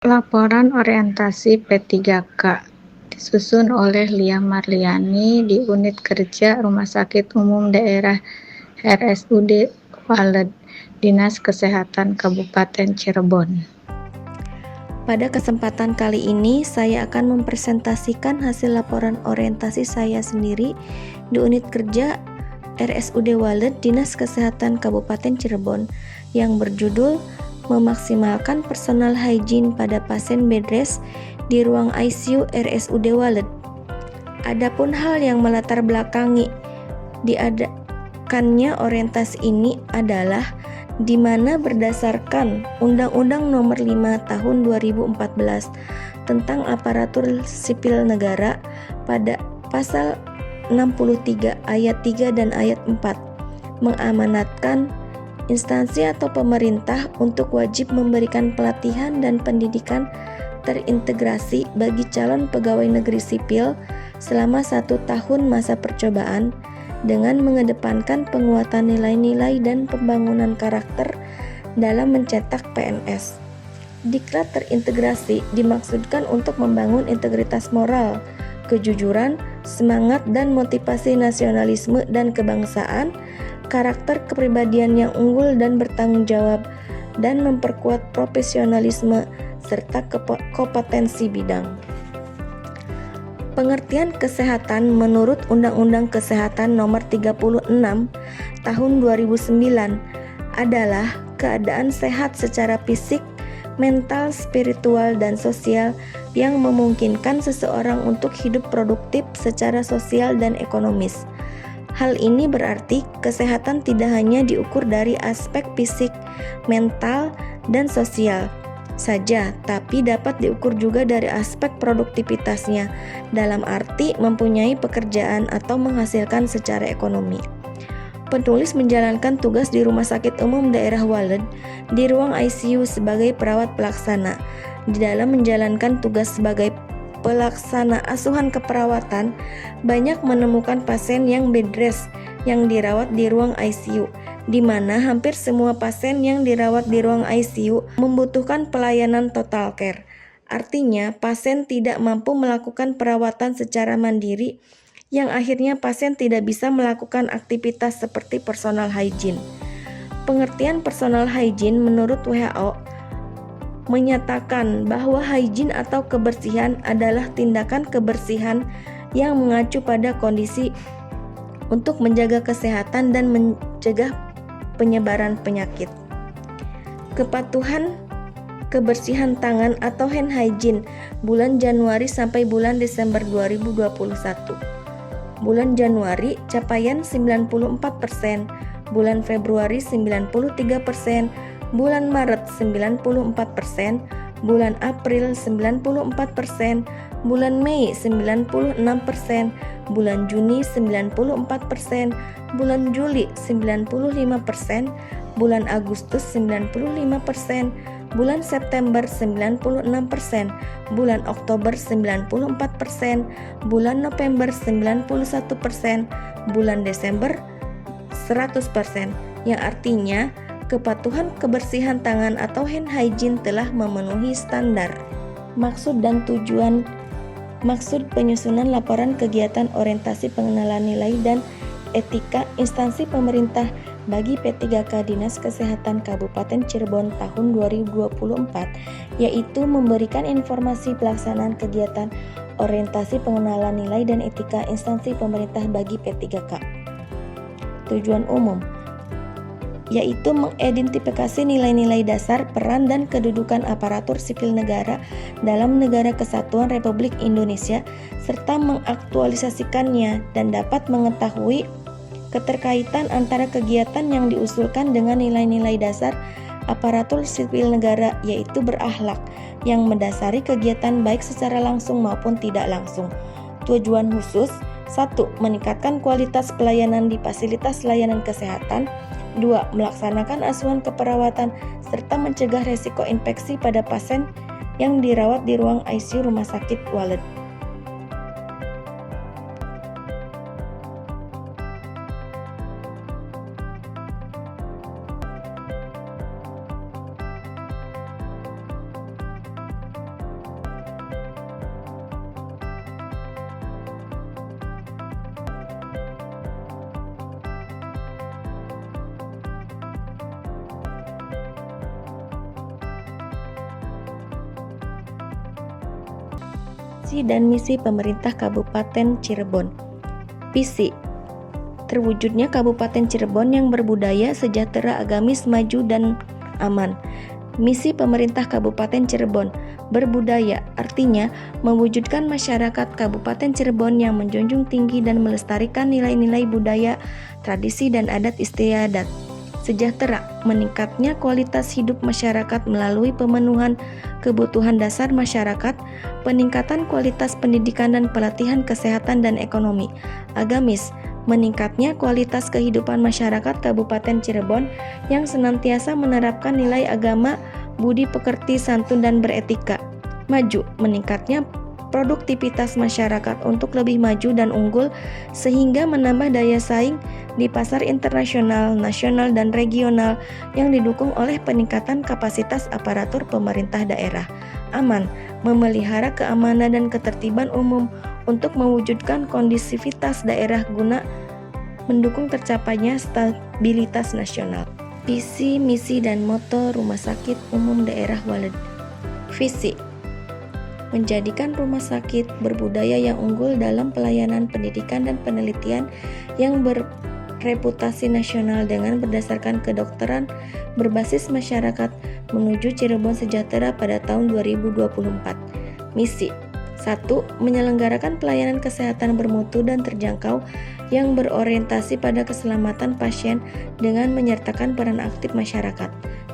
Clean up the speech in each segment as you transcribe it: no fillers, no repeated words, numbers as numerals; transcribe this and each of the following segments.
Laporan orientasi P3K disusun oleh Lia Marliani di Unit Kerja Rumah Sakit Umum Daerah RSUD Waled, Dinas Kesehatan Kabupaten Cirebon. Pada kesempatan kali ini, saya akan mempresentasikan hasil laporan orientasi saya sendiri di Unit Kerja RSUD Waled, Dinas Kesehatan Kabupaten Cirebon, yang berjudul Memaksimalkan Personal Hygiene pada Pasien Bedrest di Ruang ICU RSUD Waled. Adapun hal yang melatar belakangi diadakannya orientasi ini adalah di mana berdasarkan Undang-Undang Nomor 5 Tahun 2014 tentang Aparatur Sipil Negara pada Pasal 63 ayat 3 dan ayat 4 mengamanatkan instansi atau pemerintah untuk wajib memberikan pelatihan dan pendidikan terintegrasi bagi calon pegawai negeri sipil selama 1 tahun masa percobaan dengan mengedepankan penguatan nilai-nilai dan pembangunan karakter dalam mencetak PNS. Diklat terintegrasi dimaksudkan untuk membangun integritas moral, kejujuran, semangat dan motivasi nasionalisme dan kebangsaan, karakter kepribadian yang unggul dan bertanggung jawab, dan memperkuat profesionalisme serta kompetensi bidang. Pengertian kesehatan menurut Undang-Undang Kesehatan Nomor 36 Tahun 2009 adalah keadaan sehat secara fisik, mental, spiritual, dan sosial yang memungkinkan seseorang untuk hidup produktif secara sosial dan ekonomis. Hal ini berarti kesehatan tidak hanya diukur dari aspek fisik, mental, dan sosial saja, tapi dapat diukur juga dari aspek produktivitasnya, dalam arti mempunyai pekerjaan atau menghasilkan secara ekonomi. Penulis menjalankan tugas di Rumah Sakit Umum Daerah Waled di ruang ICU sebagai perawat pelaksana. Di dalam menjalankan tugas sebagai pelaksana asuhan keperawatan, banyak menemukan pasien yang bedrest yang dirawat di ruang ICU, di mana hampir semua pasien yang dirawat di ruang ICU membutuhkan pelayanan total care. Artinya, pasien tidak mampu melakukan perawatan secara mandiri, yang akhirnya pasien tidak bisa melakukan aktivitas seperti personal hygiene. Pengertian personal hygiene menurut WHO menyatakan bahwa hygiene atau kebersihan adalah tindakan kebersihan yang mengacu pada kondisi untuk menjaga kesehatan dan mencegah penyebaran penyakit. Kepatuhan kebersihan tangan atau hand hygiene bulan Januari sampai bulan Desember 2021. Bulan Januari capaian 94%, bulan Februari 93%, bulan Maret 94%, bulan April 94%, bulan Mei 96%, bulan Juni 94%, bulan Juli 95%, bulan Agustus 95%, bulan September 96%, bulan Oktober 94%, bulan November 91%, bulan Desember 100%, yang artinya kepatuhan kebersihan tangan atau hand hygiene telah memenuhi standar. Maksud penyusunan laporan kegiatan orientasi pengenalan nilai dan etika instansi pemerintah bagi P3K Dinas Kesehatan Kabupaten Cirebon tahun 2024, yaitu memberikan informasi pelaksanaan kegiatan orientasi pengenalan nilai dan etika instansi pemerintah bagi P3K. Tujuan umum yaitu mengidentifikasi nilai-nilai dasar, peran dan kedudukan aparatur sipil negara dalam Negara Kesatuan Republik Indonesia, serta mengaktualisasikannya dan dapat mengetahui keterkaitan antara kegiatan yang diusulkan dengan nilai-nilai dasar aparatur sipil negara, yaitu berakhlak, yang mendasari kegiatan baik secara langsung maupun tidak langsung. Tujuan khusus: 1. Meningkatkan kualitas pelayanan di fasilitas layanan kesehatan. 2. Melaksanakan asuhan keperawatan serta mencegah resiko infeksi pada pasien yang dirawat di ruang ICU Rumah Sakit Waled. visi dan misi pemerintah Kabupaten Cirebon. Visi: terwujudnya Kabupaten Cirebon yang berbudaya, sejahtera, agamis, maju, dan aman. Misi pemerintah Kabupaten Cirebon: berbudaya, artinya mewujudkan masyarakat Kabupaten Cirebon yang menjunjung tinggi dan melestarikan nilai-nilai budaya, tradisi, dan adat istiadat. Sejahtera, meningkatnya kualitas hidup masyarakat melalui pemenuhan kebutuhan dasar masyarakat, peningkatan kualitas pendidikan dan pelatihan kesehatan dan ekonomi. Agamis, meningkatnya kualitas kehidupan masyarakat Kabupaten Cirebon yang senantiasa menerapkan nilai agama, budi pekerti, santun, dan beretika. Maju, meningkatnya produktivitas masyarakat untuk lebih maju dan unggul sehingga menambah daya saing di pasar internasional, nasional, dan regional yang didukung oleh peningkatan kapasitas aparatur pemerintah daerah. Aman, memelihara keamanan dan ketertiban umum untuk mewujudkan kondisivitas daerah guna mendukung tercapainya stabilitas nasional. Visi, misi, dan moto Rumah Sakit Umum Daerah Waled. Visi: menjadikan rumah sakit berbudaya yang unggul dalam pelayanan pendidikan dan penelitian yang bereputasi nasional dengan berdasarkan kedokteran berbasis masyarakat menuju Cirebon sejahtera pada tahun 2024. Misi: 1. Menyelenggarakan pelayanan kesehatan bermutu dan terjangkau yang berorientasi pada keselamatan pasien dengan menyertakan peran aktif masyarakat.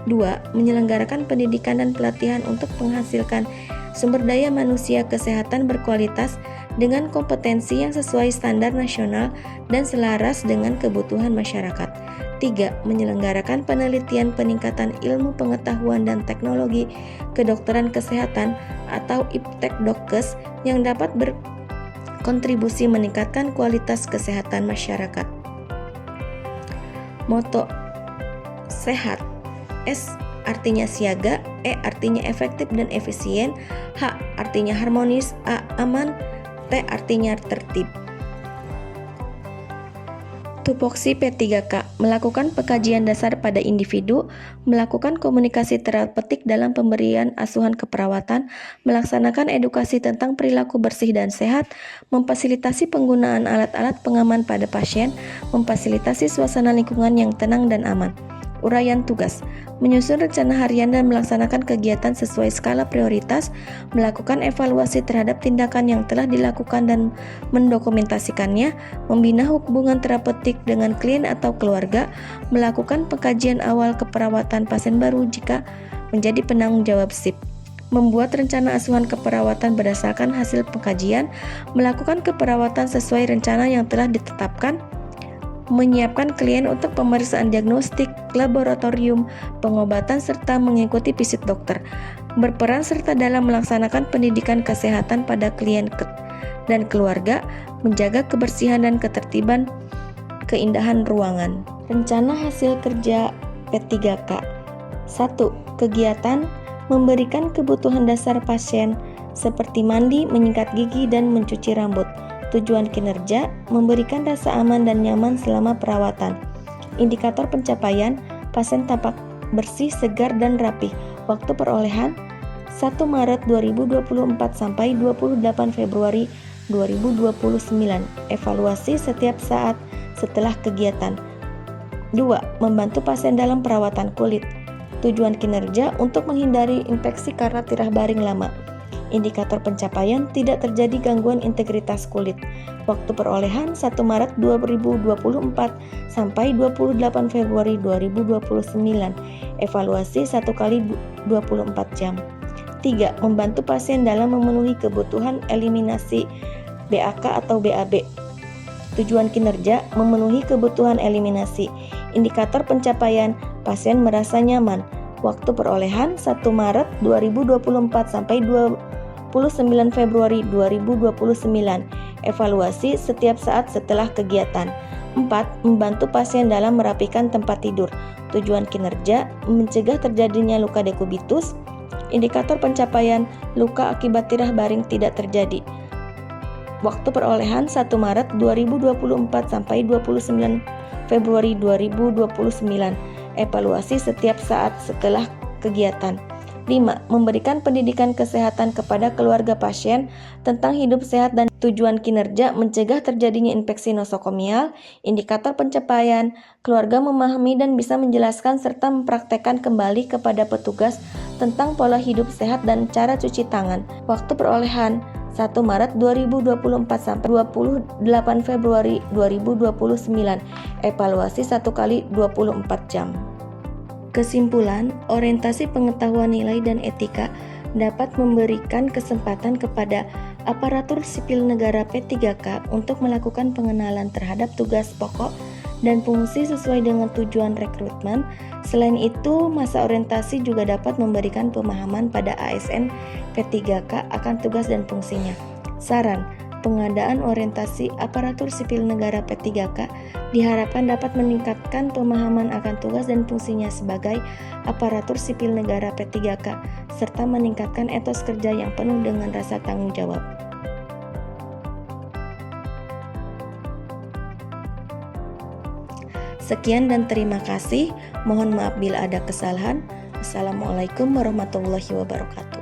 2. Menyelenggarakan pendidikan dan pelatihan untuk menghasilkan sumber daya manusia kesehatan berkualitas dengan kompetensi yang sesuai standar nasional dan selaras dengan kebutuhan masyarakat. 3. Menyelenggarakan penelitian peningkatan ilmu pengetahuan dan teknologi kedokteran kesehatan atau Iptek-Dokkes yang dapat berkontribusi meningkatkan kualitas kesehatan masyarakat. Moto: sehat. S artinya siaga, E artinya efektif dan efisien, H artinya harmonis, A aman, T artinya tertib. Tupoksi P3K: melakukan pengkajian dasar pada individu, melakukan komunikasi terapeutik dalam pemberian asuhan keperawatan, melaksanakan edukasi tentang perilaku bersih dan sehat, memfasilitasi penggunaan alat-alat pengaman pada pasien, memfasilitasi suasana lingkungan yang tenang dan aman. Uraian tugas: menyusun rencana harian dan melaksanakan kegiatan sesuai skala prioritas, melakukan evaluasi terhadap tindakan yang telah dilakukan dan mendokumentasikannya, membina hubungan terapeutik dengan klien atau keluarga, melakukan pengkajian awal keperawatan pasien baru jika menjadi penanggung jawab SIP, membuat rencana asuhan keperawatan berdasarkan hasil pengkajian, melakukan keperawatan sesuai rencana yang telah ditetapkan, menyiapkan klien untuk pemeriksaan diagnostik, laboratorium, pengobatan, serta mengikuti visit dokter, berperan serta dalam melaksanakan pendidikan kesehatan pada klien dan keluarga, menjaga kebersihan dan ketertiban keindahan ruangan. Rencana hasil kerja P3K. 1. Kegiatan: memberikan kebutuhan dasar pasien seperti mandi, menyikat gigi, dan mencuci rambut. Tujuan kinerja: memberikan rasa aman dan nyaman selama perawatan. Indikator pencapaian: pasien tampak bersih, segar, dan rapih. Waktu perolehan: 1 Maret 2024 sampai 28 Februari 2029. Evaluasi setiap saat setelah kegiatan. 2. Membantu pasien dalam perawatan kulit. Tujuan kinerja: untuk menghindari infeksi karena tirah baring lama. Indikator pencapaian: tidak terjadi gangguan integritas kulit. Waktu perolehan 1 Maret 2024 sampai 28 Februari 2029. Evaluasi 1 kali 24 jam. 3. Membantu pasien dalam memenuhi kebutuhan eliminasi BAK atau BAB. Tujuan kinerja: memenuhi kebutuhan eliminasi. Indikator pencapaian: pasien merasa nyaman. Waktu perolehan 1 Maret 2024 sampai 29 Februari 2029. Evaluasi setiap saat setelah kegiatan. 4. Membantu pasien dalam merapikan tempat tidur. Tujuan kinerja: mencegah terjadinya luka dekubitus. Indikator pencapaian: luka akibat tirah baring tidak terjadi. Waktu perolehan 1 Maret 2024 sampai 29 Februari 2029. Evaluasi setiap saat setelah kegiatan. 5. Memberikan pendidikan kesehatan kepada keluarga pasien tentang hidup sehat dan tujuan kinerja mencegah terjadinya infeksi nosokomial, indikator pencapaian, keluarga memahami dan bisa menjelaskan serta mempraktekkan kembali kepada petugas tentang pola hidup sehat dan cara cuci tangan. Waktu perolehan 1 Maret 2024 sampai 28 Februari 2029. Evaluasi 1 kali 24 jam. Kesimpulan, orientasi pengetahuan nilai dan etika dapat memberikan kesempatan kepada aparatur sipil negara P3K untuk melakukan pengenalan terhadap tugas pokok dan fungsi sesuai dengan tujuan rekrutmen. Selain itu, masa orientasi juga dapat memberikan pemahaman pada ASN P3K akan tugas dan fungsinya. Saran, pengadaan orientasi aparatur sipil negara P3K diharapkan dapat meningkatkan pemahaman akan tugas dan fungsinya sebagai aparatur sipil negara P3K serta meningkatkan etos kerja yang penuh dengan rasa tanggung jawab. Sekian dan terima kasih. Mohon maaf bila ada kesalahan. Wassalamualaikum warahmatullahi wabarakatuh.